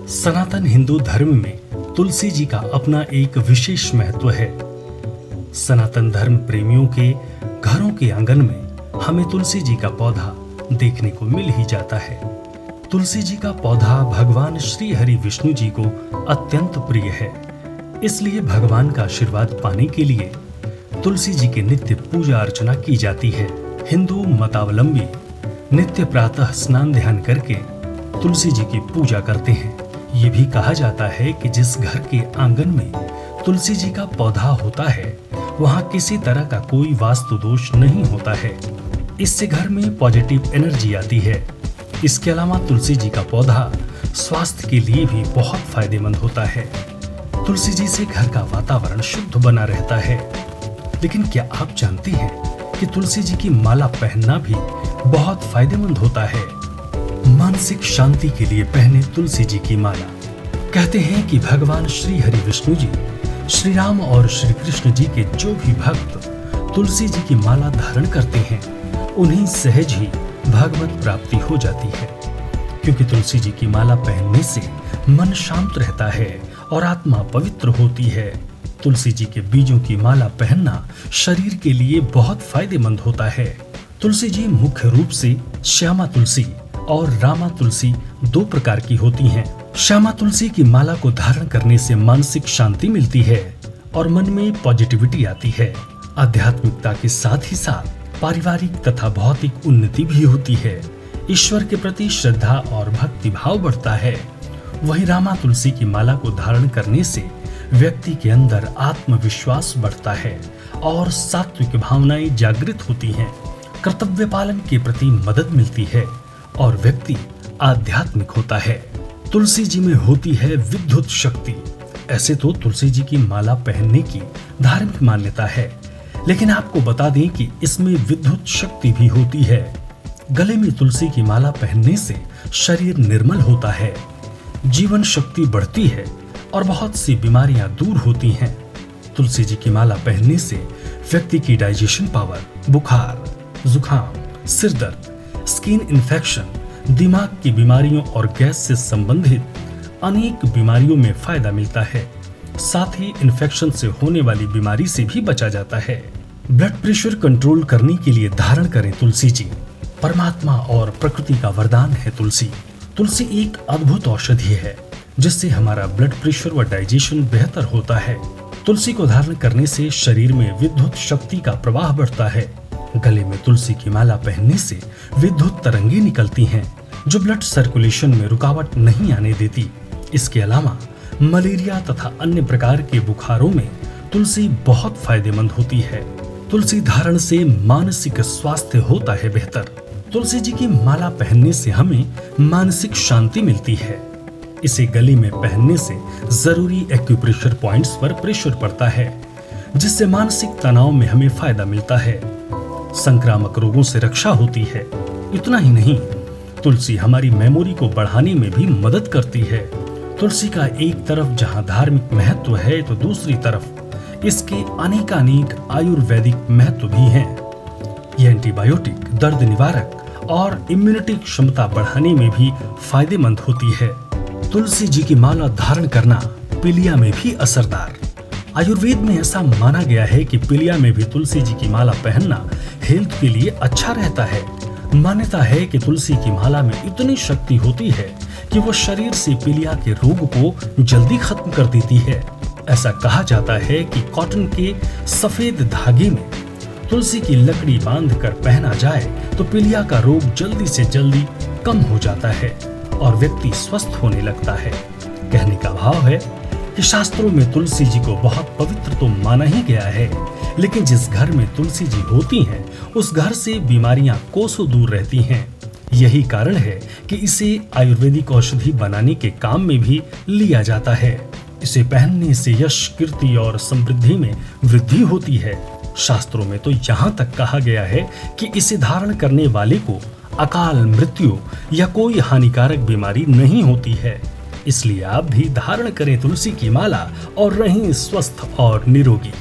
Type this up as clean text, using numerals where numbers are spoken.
सनातन हिंदू धर्म में तुलसी जी का अपना एक विशेष महत्व है। सनातन धर्म प्रेमियों के घरों के आंगन में हमें तुलसी जी का पौधा देखने को मिल ही जाता है। तुलसी जी का पौधा भगवान श्री हरि विष्णु जी को अत्यंत प्रिय है, इसलिए भगवान का आशीर्वाद पाने के लिए तुलसी जी की नित्य पूजा अर्चना की जाती है। हिंदू मतावलंबी नित्य प्रातः स्नान ध्यान करके तुलसी जी की पूजा करते हैं। ये भी कहा जाता है कि जिस घर के आंगन में तुलसी जी का पौधा होता है वहां किसी तरह का कोई वास्तु दोष नहीं होता है। इससे घर में पॉजिटिव एनर्जी आती है। इसके अलावा तुलसी जी का पौधा स्वास्थ्य के लिए भी बहुत फायदेमंद होता है। तुलसी जी से घर का वातावरण शुद्ध बना रहता है। लेकिन क्या आप जानते हैं कि तुलसी जी की माला पहनना भी बहुत फायदेमंद होता है। मानसिक शांति के लिए पहने तुलसी जी की माला। कहते हैं कि भगवान श्री हरि विष्णु जी, श्री राम और श्री कृष्ण जी के जो भी भक्त तुलसी जी की माला धारण करते हैं उन्हें सहज ही भगवत प्राप्ति हो जाती है, क्योंकि तुलसी जी की माला पहनने से मन शांत रहता है और आत्मा पवित्र होती है। तुलसी जी के बीजों की माला पहनना शरीर के लिए बहुत फायदेमंद होता है। तुलसी जी मुख्य रूप से श्यामा तुलसी और रामा तुलसी दो प्रकार की होती हैं। श्यामा तुलसी की माला को धारण करने से मानसिक शांति मिलती है और मन में पॉजिटिविटी आती है। आध्यात्मिकता के साथ ही साथ पारिवारिक तथा भौतिक उन्नति भी होती है। ईश्वर के प्रति श्रद्धा और भक्ति भाव बढ़ता है। वहीं रामा तुलसी की माला को धारण करने से व्यक्ति के अंदर आत्मविश्वास बढ़ता है और सात्विक भावनाएं जागृत होती हैं। कर्तव्य पालन के प्रति मदद मिलती है और व्यक्ति आध्यात्मिक होता है। तुलसी जी में होती है विद्युत शक्ति। ऐसे तो तुलसी जी की माला पहनने की धार्मिक मान्यता है, लेकिन आपको बता दें कि इसमें विद्युत शक्ति भी होती है। गले में तुलसी की माला पहनने से शरीर निर्मल होता है, जीवन शक्ति बढ़ती है और बहुत सी बीमारियां दूर होती हैं। तुलसी जी की माला पहनने से व्यक्ति की डाइजेशन पावर, बुखार, जुकाम, सिर दर्द, स्किन इन्फेक्शन, दिमाग की बीमारियों और गैस से संबंधित अनेक बीमारियों में फायदा मिलता है। साथ ही इन्फेक्शन से होने वाली बीमारी से भी बचा जाता है। ब्लड प्रेशर कंट्रोल करने के लिए धारण करें तुलसी जी। परमात्मा और प्रकृति का वरदान है तुलसी। तुलसी एक अद्भुत औषधि है जिससे हमारा ब्लड प्रेशर व डाइजेशन बेहतर होता है। तुलसी को धारण करने से शरीर में विद्युत शक्ति का प्रवाह बढ़ता है। गले में तुलसी की माला पहनने से विद्युत तरंगे निकलती हैं जो ब्लड सर्कुलेशन में रुकावट नहीं आने देती। इसके अलावा मलेरिया तथा अन्य प्रकार के बुखारों में तुलसी बहुत फायदेमंद होती है। तुलसी धारण से मानसिक स्वास्थ्य होता है बेहतर। तुलसी जी की माला पहनने से हमें मानसिक शांति मिलती है। इसे गले में पहनने से जरूरी एक्यूप्रेशर पॉइंट्स पर प्रेशर पड़ता है, जिससे मानसिक तनाव में हमें फायदा मिलता है। संक्रामक रोगों से रक्षा होती है। इतना ही नहीं, तुलसी हमारी मेमोरी को बढ़ाने में भी मदद करती है। तुलसी का एक तरफ जहां धार्मिक महत्व है तो दूसरी तरफ इसके अनेकानेक आयुर्वेदिक महत्व भी हैं। यह एंटीबायोटिक, दर्द निवारक और इम्यूनिटी क्षमता बढ़ाने में भी फायदेमंद होती है। तुलसी जी की माला धारण करना पीलिया में भी असरदार। आयुर्वेद में ऐसा माना गया है कि पीलिया में भी तुलसी जी की माला पहनना हेल्थ के लिए अच्छा रहता है। मान्यता है कि तुलसी की माला में इतनी शक्ति होती है कि वो शरीर से पीलिया के रोग को जल्दी खत्म कर देती है। ऐसा कहा जाता है कि कॉटन के सफेद धागे में तुलसी की लकड़ी बांधकर पहना जाए तो पीलिया का रोग जल्दी से जल्दी कम हो जाता है और व्यक्ति स्वस्थ होने लगता है। कहने का भाव है कि शास्त्रों में तुलसी जी को बहुत पवित्र तो माना ही गया है, लेकिन जिस घर में तुलसी जी होती हैं उस घर से बीमारियां कोसों दूर रहती हैं। यही कारण है कि इसे आयुर्वेदिक औषधि बनाने के काम में भी लिया जाता है। इसे पहनने से यश, कीर्ति और समृद्धि में वृद्धि होती है। शास्त्रों में तो यहाँ तक कहा गया है कि इसे धारण करने वाले को अकाल मृत्यु या कोई हानिकारक बीमारी नहीं होती है। इसलिए आप भी धारण करें तुलसी की माला और रहें स्वस्थ और निरोगी।